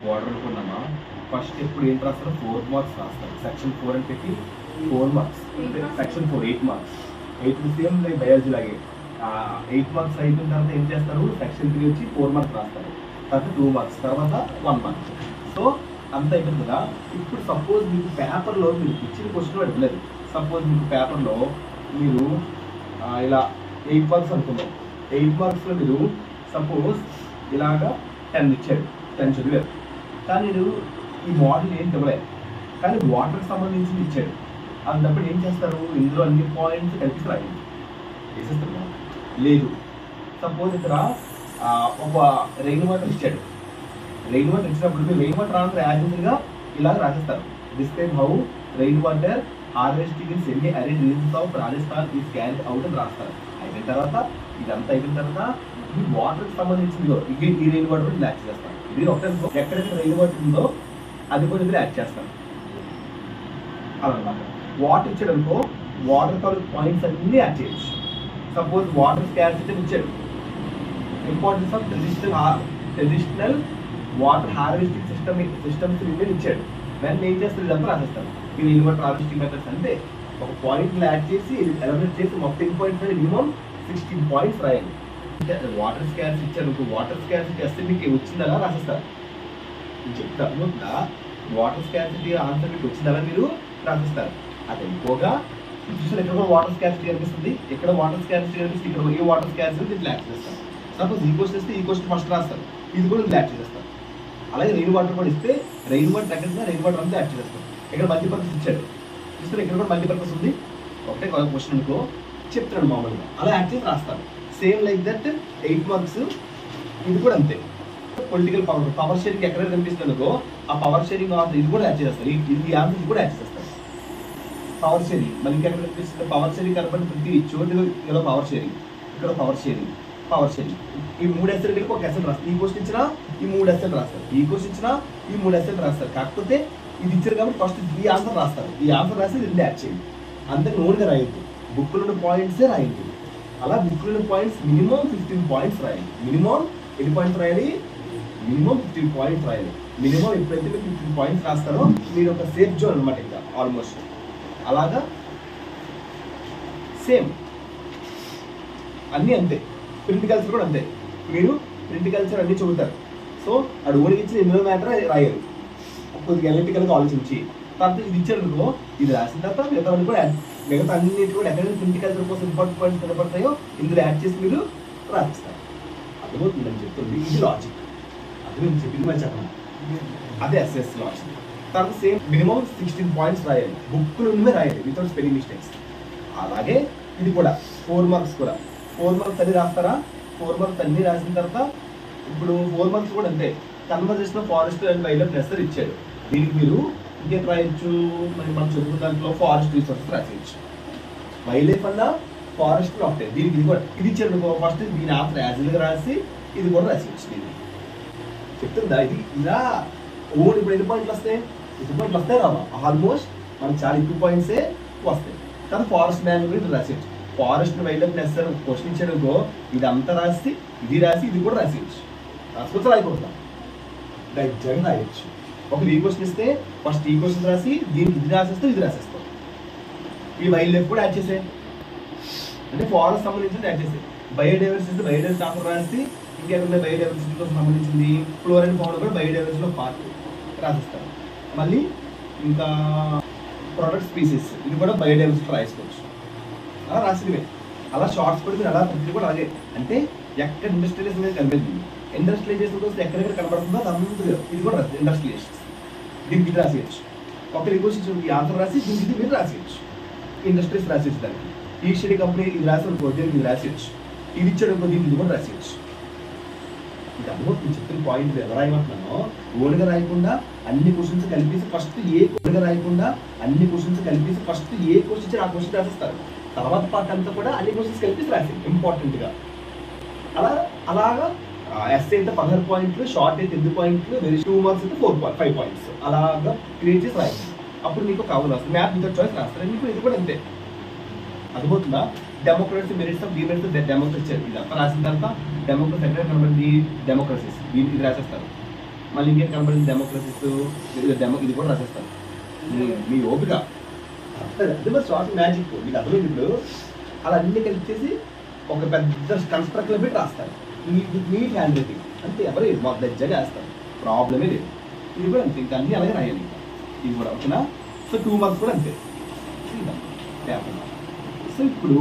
Border అనుకున్నామా, first ఎప్పుడు ఏంటి రాస్తారు? 4 మార్క్స్ రాస్తారు. సెక్షన్ 4 అని పెట్టి 4 marks, section 4 8 marks. 8 same biology లాగే 8 మార్క్స్ అయిపోయిన తర్వాత ఏం చేస్తారు? సెక్షన్ 3 వచ్చి 4 మార్క్స్ రాస్తారు, తర్వాత 2 మార్క్స్, తర్వాత 1 మార్క్. సో అంత అయిపోయింది కదా. ఇప్పుడు సపోజ్ మీకు పేపర్లో మీరు ఇచ్చిన క్వశ్చన్ అడగలేదు. సపోజ్ మీకు పేపర్లో మీరు ఇలా 8 మార్క్స్ అనుకున్నాం. 8 మార్క్స్లో మీరు సపోజ్ ఇలాగా 10 ఇచ్చాడు, 10 చదివారు. కానీ మీరు ఈ మోడల్ ఏం ఇవ్వలేదు, కానీ వాటర్కి సంబంధించి ఇచ్చాడు. అన్నప్పుడు ఏం చేస్తారు? ఇందులో అన్ని పాయింట్స్ కలిపి రాయండి, వేసేస్తారు. లేదు, సపోజ్ ఇక్కడ ఒక రెయిన్ వాటర్ ఇచ్చాడు. రెయిన్ వాటర్ ఇచ్చినప్పుడు మీరు రెయిన్ వాటర్ రావడం యాజెంట్గా ఇలా రాసేస్తారు. Describe how rain water harvesting in semi arid regions of Rajasthan is carried out అని రాస్తారు. అయిపోయిన తర్వాత ఇదంతా అయిపోయిన తర్వాత ఈ వాటర్కి సంబంధించింది ఈ రెయిన్ వాటర్ కూడా యాడ్ చేస్తాను. ఇది ఒకటే ఎక్కడైతే రెయిన్ వాటర్ ఉందో అది కూడా ఇది యాడ్ చేస్తాను. అదనమాట. వాటర్ ఇచ్చాడు అనుకో, వాటర్ తాలూకు పాయింట్స్ అన్నీ యాడ్ చేయొచ్చు. సపోజ్ వాటర్ స్కార్సిటీ ఇచ్చాడు, importance of traditional water harvesting systems Indian ఇచ్చాడు. వెంటనే ఏం చేస్తారు? ఇదంతా రాసేస్తారు. ఇది ఇన్వర్టర్ హార్వెస్టింగ్ మెథడ్స్ అంటే ఒక పాయింట్ యాడ్ చేసి ఎలిమినేట్ చేసి మొత్తం పాయింట్స్ మినిమం 16 పాయింట్స్ రాయాలి. వాటర్ స్కార్స్ ఇచ్చారు, వాటర్ స్కార్సిటీ ఎస్ఎంకి వచ్చిందలా రాసేస్తారు. చెప్తాను, వాటర్ స్కార్సిటీ ఆన్సర్ మీకు వచ్చిందలా మీరు రాసిస్తారు. అది ఎక్కువగా చూసారు. ఎక్కడ కూడా వాటర్ స్కార్సిటీ కనిపిస్తుంది, ఎక్కడ వాటర్ స్కార్సిటీ కనిపిస్తుంది, ఇక్కడ ఏ వాటర్ స్కార్సిటీ దీంట్లో యాడ్ చేస్తారు. సపోజ్ ఈ క్వశ్చన్ ఇస్తే ఈ క్వశ్చన్ ఫస్ట్ రాస్తారు, ఇది కూడా యాడ్ చేస్తారు. అలాగే రెయిన్ వాటర్ కూడా ఇస్తే రెయిన్ వాటర్ ఎక్కడ రెయిన్ వాటర్ అంతా యాడ్ చేస్తారు. ఇక్కడ మల్టీపర్పస్ ఇచ్చాడు, చూస్తారు ఇక్కడ కూడా మల్టీపర్పస్ ఉంది. ఒకటే క్వశ్చన్ అనుకో చెప్తాడు మామూలుగా, అలా యాడ్ చేసి రాస్తారు. సేమ్ లైక్ దట్ 8 మార్క్స్ ఇది కూడా అంతే. పొలిటికల్ పవర్ షేరింగ్ ఎక్కడైనా కనిపిస్తుంది అనుకో, ఆ పవర్ షేరింగ్ ఆన్సర్ ఇది కూడా యాడ్ చేస్తారు. ఇది ఆన్సర్ ఇది కూడా యాడ్ చేస్తారు. పవర్ షేరింగ్ మళ్ళీ ఇంకెక్కడ కనిపిస్తుంది? పవర్ షేరింగ్ కనపడి ప్రతి చోటు ఇలా పవర్ షేరింగ్, ఇక్కడ పవర్ షేరింగ్, పవర్ షేరింగ్. ఈ 3 ఎస్ఎల్ కలిపి ఒక ఎస్ఎల్ రాస్తారు. ఈ క్వశ్చన్ ఇచ్చినా ఈ 3 ఎస్ఎల్ రాస్తారు, ఈ క్వశ్చన్ ఇచ్చినా ఈ 3 ఎస్ఎల్ రాస్తారు. కాకపోతే ఇది ఇచ్చారు కాబట్టి ఫస్ట్ ఈ ఆన్సర్ రాస్తారు, ఈ ఆన్సర్ రాసి ఇది యాడ్ చేయండి. అందరికి నోట్గా రాయొద్దు, బుక్లో పాయింట్సే రాయండి. అలా బుక్లో పాయింట్స్ మినిమం 15 పాయింట్స్ రాయాలి. మినిమం ఎన్ని పాయింట్స్ రాయాలి? మినిమం 15 పాయింట్స్ రాయాలి. మినిమం ఎప్పుడైతే మీరు 15 పాయింట్స్ రాస్తారో మీరు ఒక సేఫ్ జోన్ అనమాట. ఇంకా ఆల్మోస్ట్ అలాగా సేమ్ అన్నీ అంతే. ప్రింట్ కల్చర్ కూడా అంతే. మీరు ప్రింట్ కల్చర్ అన్నీ చదువుతారు. సో అడు ఓడికి ఇచ్చిన ఎన్నో మ్యాటర్ రాయాలి, కొద్దిగా ఎలక్ట్రికల్గా ఆలోచించి. తర్వాత ఇది ఇచ్చారు అనుకో, ఇది రాసిన తర్వాత మిగతా అన్నింటి కూడా ఎక్కడ ప్రింట్ కల్చర్ కోసం ఇంపార్టెంట్ పాయింట్స్ కనపడతాయో ఇందులో యాడ్ చేసి మీరు రాసిస్తారు. అర్థమవుతుందని చెప్తుంది. ఇది లాజిక్. అది నేను చెప్పింది మంచి చెప్పండి, అదే ఎస్ఎస్ లాజిక్. తర్వాత సేమ్ మినిమం 16 పాయింట్స్ రాయాలి, బుక్లో రాయాలి వితౌట్ స్పెల్లింగ్ మిస్టేక్స్. అలాగే ఇది కూడా 4 మార్క్స్ కూడా 4 మార్క్స్ అన్ని రాస్తారా? 4 మార్క్స్ అన్ని రాసిన తర్వాత ఇప్పుడు 4 మార్క్స్ కూడా అంతే. Conservation of forest and wild life నెసర్ ఇచ్చాడు. దీనికి మీరు ఇంకేం రాయొచ్చు? మరి మనం చదువుకున్న దాంట్లో ఫారెస్ట్ రీసోర్సెస్ రాసేయచ్చు. వైల్డ్ లైఫ్ అన్నా ఫారెస్ట్ ఒకటే. దీనికి ఇది కూడా ఇది ఇచ్చాడు. ఫస్ట్ దీని ఆన్సర్ యాజిల్గా రాసి ఇది కూడా రాసేయచ్చు. దీన్ని చెప్తుందా? ఇది ఇలా ఓన్ ఇప్పుడు ఎన్ని పాయింట్లు వస్తాయి? 2 పాయింట్లు వస్తాయి రావా? ఆల్మోస్ట్ మనకి చాలా ఎక్కువ పాయింట్సే వస్తాయి. కానీ ఫారెస్ట్ మ్యాన్ కూడా రాసేయచ్చు. ఫారెస్ట్ వైల్డ్ లైఫ్ నెసర్ క్వశ్చన్ ఇచ్చాడుకో, ఇది అంతా రాసి ఇది రాసి ఇది కూడా రాసేయచ్చు. రాసుకోవచ్చు, రాయకూడదు, జగన్ రాయొచ్చు. ఒక ఈ క్వశ్చన్ ఇస్తే ఫస్ట్ ఈ క్వశ్చన్ రాసి దీనికి ఇది రాసేస్తాం, ఇది రాసేస్తాం. ఈ వైల్డ్ లైఫ్ కూడా యాడ్ చేసే, అంటే ఫారెస్ట్ సంబంధించింది యాడ్ చేసే. బయోడైవర్సిటీ బయోడైవర్సిటీ ఆఫర్ రాసి ఇంకేమైనా బయోడైవర్సిటీతో సంబంధించింది ఫ్లోర్ అండ్ ఫౌండ్ కూడా బయోడైవర్సిటీలో పార్ట్ రాసిస్తారు. మళ్ళీ ఇంకా ప్రొడక్ట్ స్పీసీస్ ఇది కూడా బయోడైవర్సిటీ రాసుకోవచ్చు. అలా రాసినవే. అలా షార్ట్స్ కూడా మీరు అలా ప్రతిదీ కూడా అలాగే. అంటే ఎక్కడ ఇండస్ట్రియలైజేషన్ అనేది కనిపిస్తుంది, ఇండస్ట్రియలైజేషన్ కోసం ఎక్కడెక్కడ కనబడుతుందో అందరూ ఇది కూడా ఇండస్ట్రియలైజేషన్. దీనికి ఇది రాసేయచ్చు. ఒక రిక్వెస్ట్ ఈ ఆన్సర్ రాసి దీనికి ఇది మీరు రాసేయచ్చు. ఇండస్ట్రీస్ రాసేయచ్చు. దానికి ఈస్టడీ కంపెనీ ఇది రాసి అనుకో, దీనికి ఇది రాసేయచ్చు. ఇది ఇచ్చాడు అనుకో, దీనికి ఇది కూడా రాసేయచ్చు. ఇది అర్థమవుతుంది చెప్పిన పాయింట్. ఎలా రాయమంటున్నానో ఓన్గా రాయకుండా అన్ని క్వశ్చన్స్ కలిపేసి ఫస్ట్ ఏ ఓన్గా రాయకుండా అన్ని క్వశ్చన్స్ కలిపేసి ఫస్ట్ ఏ క్వశ్చన్ ఇచ్చి ఆ క్వశ్చన్ రాసిస్తారు. తర్వాత పార్ట్ అంతా కూడా అన్ని క్వశ్చన్స్ కలిపేసి రాసేది ఇంపార్టెంట్గా. అలాగా ఎస్ఏ అయితే 16 పాయింట్లు, షార్ట్ అయితే 8 పాయింట్లు, వెరీ 2 మార్క్స్ అయితే 5 పాయింట్స్ అలాగా క్రియేట్ చేసి రాయాలి. అప్పుడు మీకు కవర్ రాస్తుంది. మ్యాథ్ వితౌట్ చాయిస్ రాస్తారు. మీకు ఇది కూడా అంతే. అర్థమవుతుందా? Democracy merits of demerits democracy ఇదంతా రాసిన తర్వాత డెమోక్రసీ ఎక్కడ కనబడింది? డెమోక్రసీస్ దీనికి ఇది రాసేస్తారు. మళ్ళీ ఇంకేం కనబడింది డెమోక్రసిస్, ఇది కూడా రాసేస్తారు. మీ ఓపిక అదే మరి శ్వాస మ్యాజిక్ మీకు అర్థమైంది. ఇప్పుడు అలా అన్ని కలిపేసి ఒక పెద్ద కన్స్ట్రక్ట్లో పెట్టి రాస్తారు. నీట్ హ్యాండ్ రైటింగ్ అంతే, ఎవరు దజ్జగా వేస్తారు, ప్రాబ్లమే లేదు. ఇది కూడా అంతే, ఇంకా అన్నీ అలాగే రాయాలి. ఇది కూడా ఓకేనా. సో 2 మార్క్స్ కూడా అంతే. సో ఇప్పుడు